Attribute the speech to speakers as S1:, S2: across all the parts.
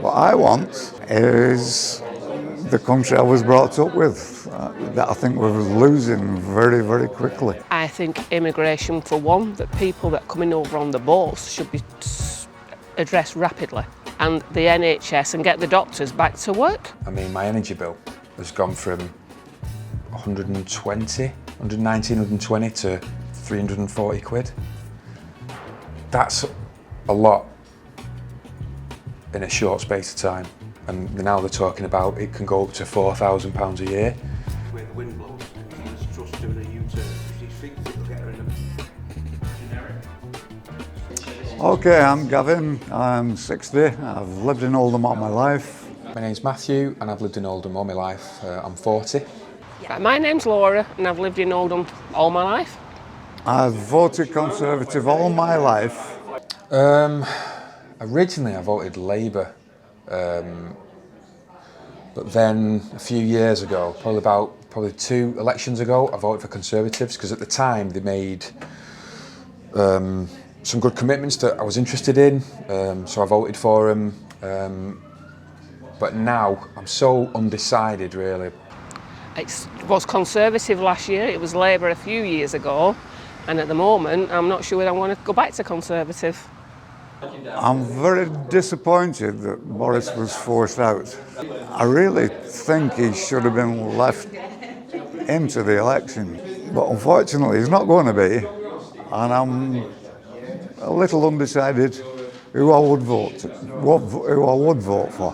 S1: What I want is the country I was brought up with, that I think we're losing very, very quickly.
S2: I think immigration, for one, that people that are coming over on the boats should be addressed rapidly, and the NHS, and get the doctors back to work.
S3: I mean, my energy bill has gone from 120 to 340 quid. That's a lot in a short space of time. And now they're talking about it can go up to £4,000 a year.
S4: Where the wind blows, he's Truss doing a U-turn. He thinks it'll get her in a generic.
S1: Okay, I'm Gavin, I'm 60, I've lived in Oldham all my life.
S3: My name's Matthew and I've lived in Oldham all my life. I'm 40.
S2: Right, my name's Laura and I've lived in Oldham all my life.
S1: I've voted Conservative all my life.
S3: Originally I voted Labour. But then a few years ago, probably 2 elections ago, I voted for Conservatives because at the time they made some good commitments that I was interested in, so I voted for them. But now I'm so undecided, really.
S2: It was Conservative last year, it was Labour a few years ago, and at the moment I'm not sure whether I want to go back to Conservative.
S1: I'm very disappointed that Boris was forced out. I really think he should have been left into the election, but unfortunately he's not going to be, and I'm a little undecided who I would vote for.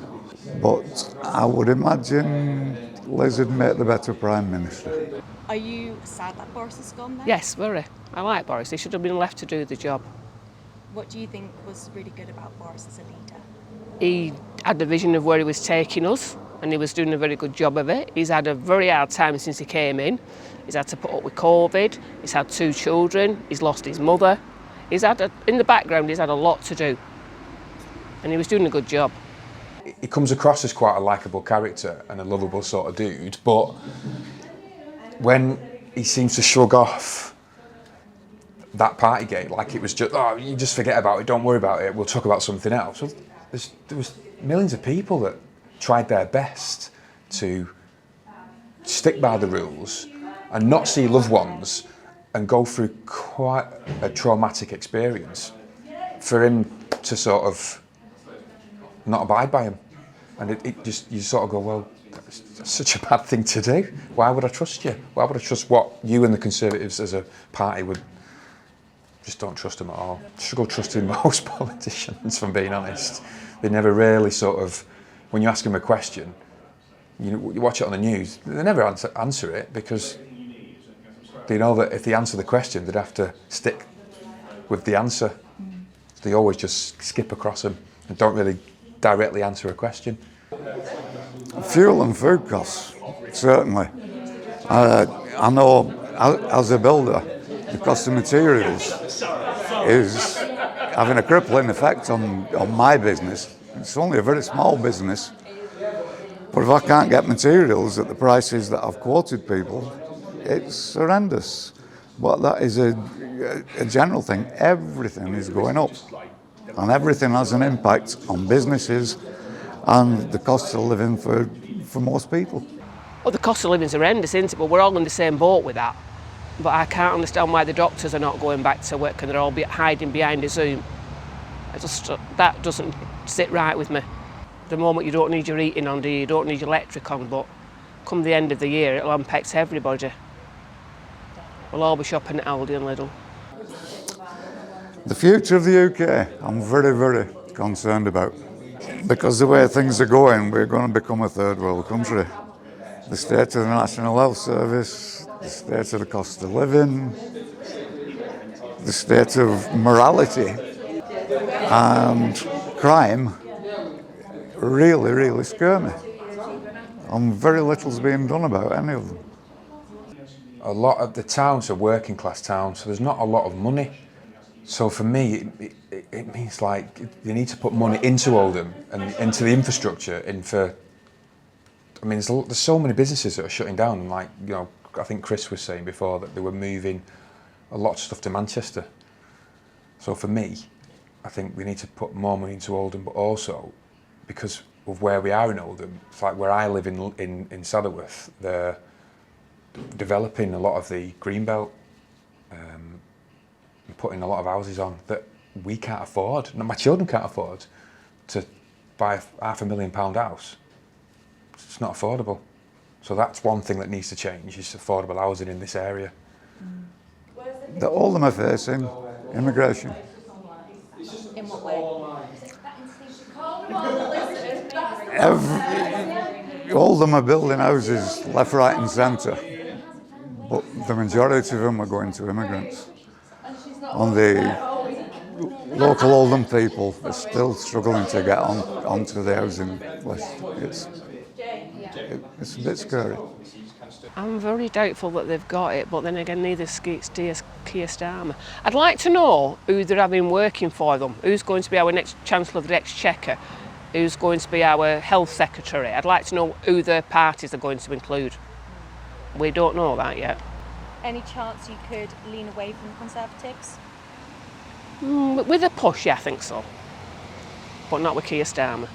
S1: But I would imagine Liz would make the better Prime Minister.
S5: Are you sad that Boris has gone then?
S2: Yes, very. I like Boris, he should have been left to do the job.
S5: What do you think was really good about Boris as a leader?
S2: He had the vision of where he was taking us, and he was doing a very good job of it. He's had a very hard time since he came in. He's had to put up with COVID, he's had 2 children, he's lost his mother. In the background, he's had a lot to do, and he was doing a good job.
S3: He comes across as quite a likeable character and a lovable sort of dude, but when he seems to shrug off that Partygate like it was just, oh, you just forget about it, don't worry about it, we'll talk about something else. Well, there was millions of people that tried their best to stick by the rules and not see loved ones and go through quite a traumatic experience for him to sort of not abide by him. And it just, you sort of go, well, that's such a bad thing to do. Why would I trust you? Why would I trust what you and the Conservatives as a party would? Just don't trust them at all. I struggle trusting most politicians, if I'm being honest. They never really sort of, when you ask them a question, you watch it on the news, they never answer it because they know that if they answer the question, they'd have to stick with the answer. They always just skip across them and don't really directly answer a question.
S1: Fuel and food costs, certainly. I know as a builder, the cost of materials is having a crippling effect on my business. It's only a very small business, but if I can't get materials at the prices that I've quoted people, it's horrendous. But that is a general thing. Everything is going up, and everything has an impact on businesses and the cost of living for most people.
S2: Well, the cost of living is horrendous, isn't it? But we're all in the same boat with that. But I can't understand why the doctors are not going back to work and they're all hiding behind a Zoom. That doesn't sit right with me. At the moment you don't need your heating on, do you? You don't need your electric on, but come the end of the year it'll impact everybody. We'll all be shopping at Aldi and Lidl.
S1: The future of the UK, I'm very, very concerned about. Because the way things are going, we're going to become a third world country. The state of the National Health Service, the state of the cost of living, the state of morality and crime really, really scare me. And very little's being done about any of them.
S3: A lot of the towns are working class towns, so there's not a lot of money. So for me, it means like you need to put money into Oldham and into the infrastructure. I mean, there's so many businesses that are shutting down. And like, you know, I think Chris was saying before that they were moving a lot of stuff to Manchester. So for me, I think we need to put more money into Oldham, but also because of where we are in Oldham, it's like where I live in Saddleworth, they're developing a lot of the greenbelt, and putting a lot of houses on that we can't afford. No, my children can't afford to buy a £500,000 house. It's not affordable. So that's one thing that needs to change, is affordable housing in this area.
S1: The Oldham are facing immigration.
S5: In what way?
S1: Oldham are building houses left, right and centre, but the majority of them are going to immigrants. On the local Oldham people are still struggling to get onto the housing list. It's a bit scary.
S2: I'm very doubtful that they've got it, but then again, neither is Keir Starmer. I'd like to know who they're having working for them, who's going to be our next Chancellor of the Exchequer, who's going to be our Health Secretary. I'd like to know who their parties are going to include. We don't know that yet.
S5: Any chance you could lean away from the Conservatives?
S2: With a push, yeah, I think so. But not with Keir Starmer.